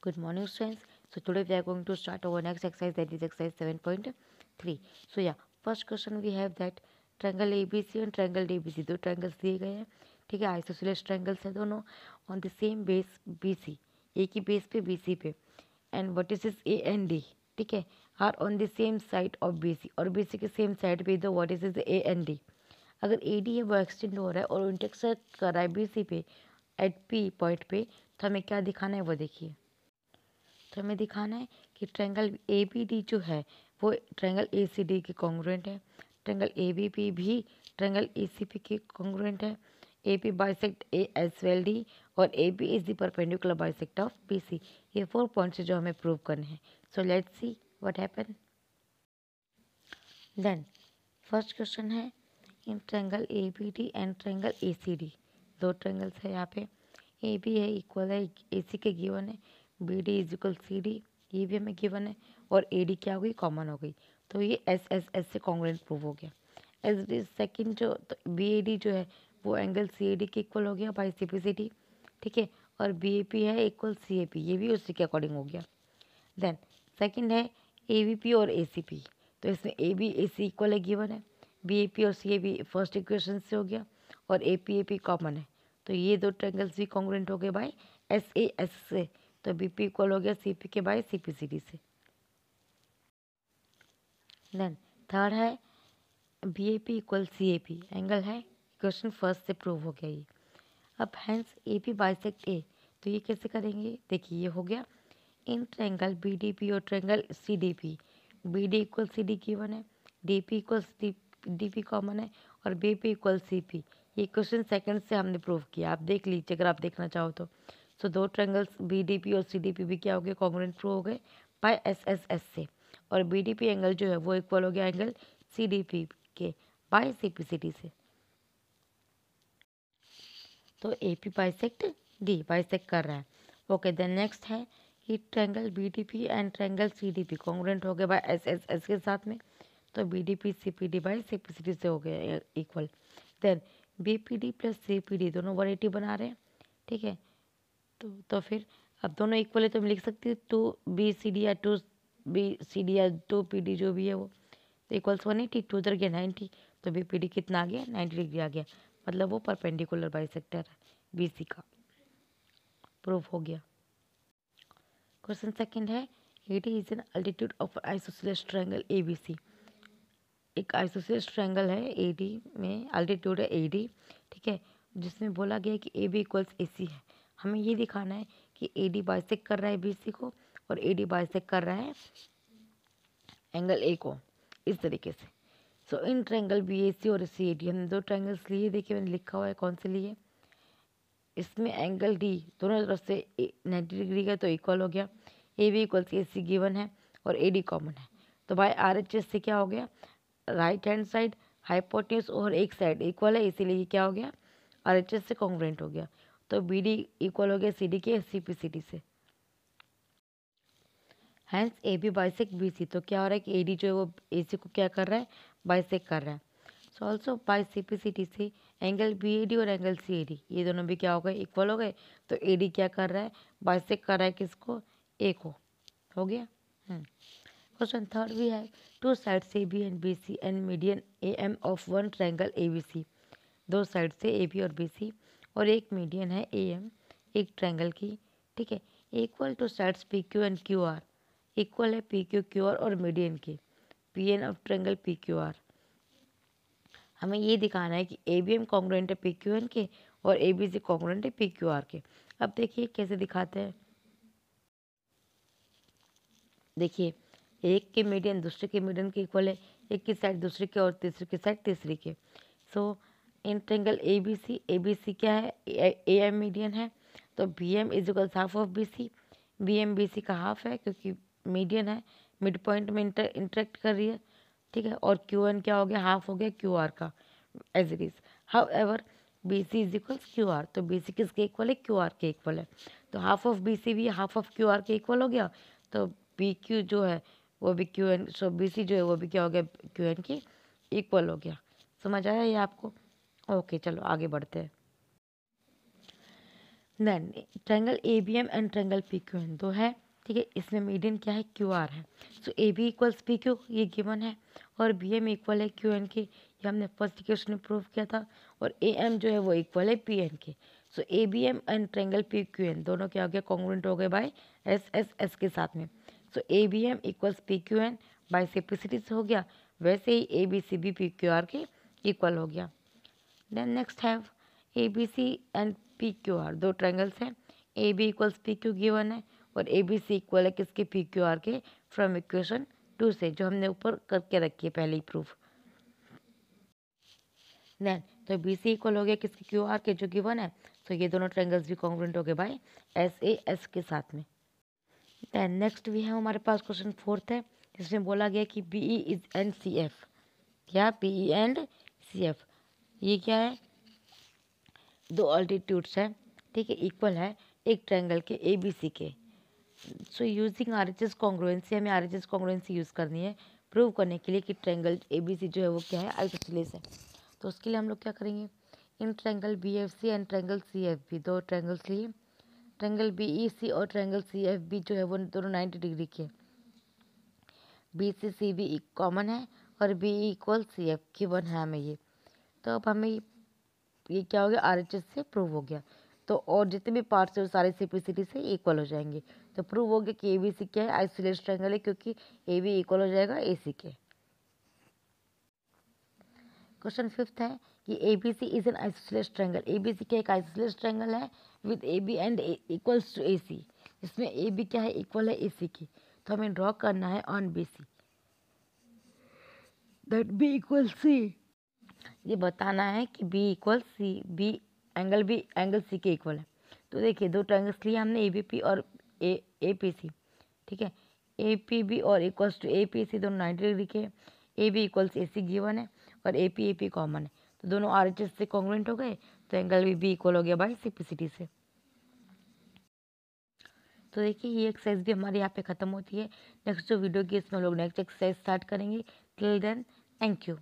Good morning, students. So today we are going to start our next exercise, that is exercise 7.3. So yeah, first question we have that triangle ABC and triangle DBC, दो triangles दिए गए हैं, ठीक है, isosceles triangles है दोनों, on the same base BC, एक ही base पे BC पे, and vertices A and D, ठीक है, are on the same side of BC, और BC के same side पे दो vertices A and D. अगर AD है वो एक्सटेंड हो रहा है और इंटरसेक्ट कर रहा है BC पे एट P पॉइंट पे, तो हमें क्या दिखाना है वो देखिए। तो हमें दिखाना है कि ट्रायंगल ए बी डी जो है वो ट्रायंगल ए सी डी के कॉन्ग्रुएंट है, ट्रायंगल ए बी पी भी ट्रायंगल ए सी पी के कॉन्ग्रुएंट है, A P bisect A as well D, और A B is the perpendicular bisect of B C. ये 4 पॉइंट्स है जो हमें प्रूव करने हैं। So let's see what happen. Then first question है in triangle A B D and triangle A C D, दो triangles है यहाँ पे, ए बी है इक्वल है ए सी के गिवन है, B D is equal C D, ये भी हमें गिवन है, और ए डी क्या हो गई, कॉमन हो गई, तो ये एस एस एस से कॉन्ग्रुएंट प्रूव हो गया। एस डी सेकेंड जो तो बी ए डी जो है वो एंगल सी ए डी के इक्वल हो गया by C P C D, ठीक है, और बी ए पी है इक्वल सी ए पी, ये भी उसी के अकॉर्डिंग हो गया। देन सेकेंड है ए बी पी और ए सी पी, तो इसमें A B A C equal है गिवन है, बी ए पी और C A B first equation से हो गया, और ए पी कॉमन है, तो ये दो ट्रायंगल्स भी कॉन्ग्रुएंट हो गए बाय एस ए एस से, तो बी पी इक्वल हो गया सी पी के by C P C D से। देन थर्ड है B A P equal C A P, angle है, क्वेश्चन फर्स्ट से प्रूव हो गया ये। अब hence A P bisect A, तो ये कैसे करेंगे, देखिए ये हो गया in triangle B D P और triangle C D P, B D equal C D given है, D P equal D P common है, और B P equal C P, ये क्वेश्चन सेकंड से हमने प्रूव किया, आप देख लीजिए अगर आप देखना चाहो तो। सो दो ट्रायंगल्स बी डी पी और सी डी पी भी क्या हो गए, कॉन्ग्रुएंट प्रूव हो गए बाय एस एस एस से, और बी डी पी एंगल जो है वो इक्वल हो गया एंगल सी डी पी के by C P C D से। तो A P bisect D bisect कर रहा है। ओके देन नेक्स्ट है कि triangle B D P and triangle C D P congruent हो गए बाय एस एस एस के साथ में, तो B D P C P D by C P C D से हो गया equal. Then B P D plus C P D दोनों 180 बना रहे हैं, ठीक है, तो फिर अब दोनों इक्वल है तो हम लिख सकते हैं टू बी सी डी या टू बी सी डी या टू पी डी जो भी है वो, तो इक्वल्स 180, टू उधर गया 90, तो बी पी डी कितना आ गया, 90 डिग्री आ गया, मतलब वो परपेंडिकुलर बाइसेक्टर है बी सी का, प्रूफ हो गया। क्वेश्चन सेकंड है AD is an altitude of isosceles triangle ABC, एक आइसोसेलेस ट्रायंगल है AD में, अल्टीट्यूड है AD, ठीक है, जिसमें बोला गया है कि AB इक्वल्स AC है। हमें ये दिखाना है कि AD बाइसेक्ट कर रहा है BC को, और AD बाइसेक्ट कर रहा है एंगल A को, इस तरीके से। सो इन ट्रायंगल BAC और CAD हमने दो ट्रायंगल्स लिए, देखिए मैंने लिखा हुआ है कौन से लिए, इसमें एंगल D दोनों तरफ से 90 डिग्री का, तो इक्वल हो गया, A B equals A C given है और ए डी कॉमन है, तो बाय आर एच एस से क्या हो गया, राइट हैंड साइड हाइपोटेन्यूज और एक साइड इक्वल है, इसीलिए ये क्या हो गया, आर एच एस से कॉन्ग्रुएंट हो गया, तो बी डी इक्वल हो गया सी डी के सी पी सी डी से। Hence A B bisect B C, तो क्या हो रहा है कि ए डी जो है वो ए सी को क्या कर रहा है, बाइसेक्ट कर रहा है। So also by C P C D से एंगल बी ए डी और एंगल सी ए डी ये दोनों भी क्या हो गए, इक्वल हो गए, तो ए डी क्या कर रहा है, बाइसेक्ट कर रहा है किसको, ए को, हो गया। क्वेश्चन थर्ड भी है two sides A B and B C and median A M of one triangle A B C, दो साइड से ए बी और बी सी और एक मीडियन है ए एम एक ट्रायंगल की, ठीक है, equal two sides P Q and Q R, equal है पी क्यू क्यू आर और मीडियन के, P N of triangle P Q R. हमें ये दिखाना है कि ए बी एम कॉन्ग्रुएंट है पी क्यू एन के और ए बी सी कॉन्ग्रुएंट है पी क्यू आर के। अब देखिए कैसे दिखाते हैं, देखिए एक के मीडियन दूसरे के मीडियन के इक्वल है, एक की साइड दूसरे के और तीसरे की साइड तीसरी के। सो इन ट्रायंगल ए बी सी क्या है, ए एम मीडियन है, तो B M is equal half of B C, B M B C का हाफ है क्योंकि मीडियन है, मिड पॉइंट में इंटरेक्ट कर रही है, ठीक है, और क्यू एन क्या हो गया, हाफ हो गया क्यू आर का as it is. However B C is equal Q R, तो बी सी किसके इक्वल है, क्यू आर के इक्वल है, तो हाफ ऑफ बी सी भी हाफ ऑफ क्यू आर के इक्वल हो गया, तो बी क्यू जो है वो भी क्यू एन, सो बी सी जो है वो भी क्या हो गया, क्यू एन की इक्वल हो गया। समझ आया ये आपको? ओके चलो आगे बढ़ते हैं। Then triangle A B M and triangle P Q N दो है, ठीक है। इसमें मीडियन क्या है, क्यू आर है। So A B equals P Q ये गिवन है, और बी एम इक्वल है क्यू एन के, ये हमने फर्स्ट इक्वेशन में प्रूव किया था। और ए एम जो है वो इक्वल है पी एन के। So A B M and triangle P Q N दोनों क्या हो गया, कॉन्ग्रुएंट हो गए बाय एस एस एस के साथ में। So A B M equals P Q N by simplicity से हो गया, वैसे ही A B C B P Q R के इक्वल हो गया। Then next have A B C and P Q R दो ट्रायंगल्स हैं, A B equals P Q given है, और ए बी सी इक्वल है किसके, पी क्यू आर के, फ्रॉम इक्वेशन 2 से, जो हमने ऊपर करके रखी है पहले ही प्रूफ। देन तो बी सी इक्वल हो गया किसके, क्यू आर के, जो गिवन है। तो ये दोनों ट्रायंगल्स भी कॉन्ग्रुएंट हो गए बाय एस ए एस के साथ में। देन नेक्स्ट भी है हमारे पास क्वेश्चन 4th है, जिसमें बोला गया कि B E is and C F, क्या P E and C F, ये क्या है, दो अल्टीट्यूड्स हैं, ठीक है, इक्वल है एक ट्रायंगल के ए बी सी के। So using R H S congruency, हमें R H S congruency use करनी है प्रूव करने के लिए कि ट्रायंगल ए बी सी जो है वो क्या है, आइसोसेलेस है। तो उसके लिए हम लोग क्या करेंगे, इन triangle B F C and triangle C F B, दो ट्रायंगल्स लिए, ट्रायंगल बी ई सी और ट्रायंगल सी एफ बी जो है वो दोनों 90 डिग्री के, बी सी बी कॉमन है, और B equal C F given है हमें ये। तो अब हमें ये क्या हो गया, आर एच एस से प्रूव हो गया। तो और जितने भी पार्ट्स है वो सारे सिंप्लिसिटी से इक्वल हो जाएंगे। तो प्रूव हो गया कि ए बी सी क्या है, आइसोसेलेस ट्रायंगल है, क्योंकि ए बी इक्वल हो जाएगा ए सी के। क्वेश्चन 5th है कि A B C is an isosceles triangle, A B C क्या एक आइसोसेलेस ट्रायंगल है with A B and equals to A C, इसमें ए बी क्या है, इक्वल है ए सी की। तो हमें ड्रॉ करना है on B C that B equal C, ये बताना है कि B equal C, B angle C के इक्वल है। तो देखिए दो ट्रायंगल्स लिए हमने ए बी पी और ए पी सी, ठीक है, ए पी बी और equals to A P C दोनों 90 डिग्री के, A B equals A C given है, और ए पी कॉमन है। तो दोनों आर एच एस से कॉन्ग्रुएंट हो गए, तो एंगल भी इक्वल हो गया बाय सिंप्लिसिटी से। तो देखिए ये एक्सरसाइज भी हमारे यहाँ पे ख़त्म होती है। नेक्स्ट जो वीडियो की इसमें हम लोग नेक्स्ट एक्सरसाइज स्टार्ट करेंगे। Till then thank you.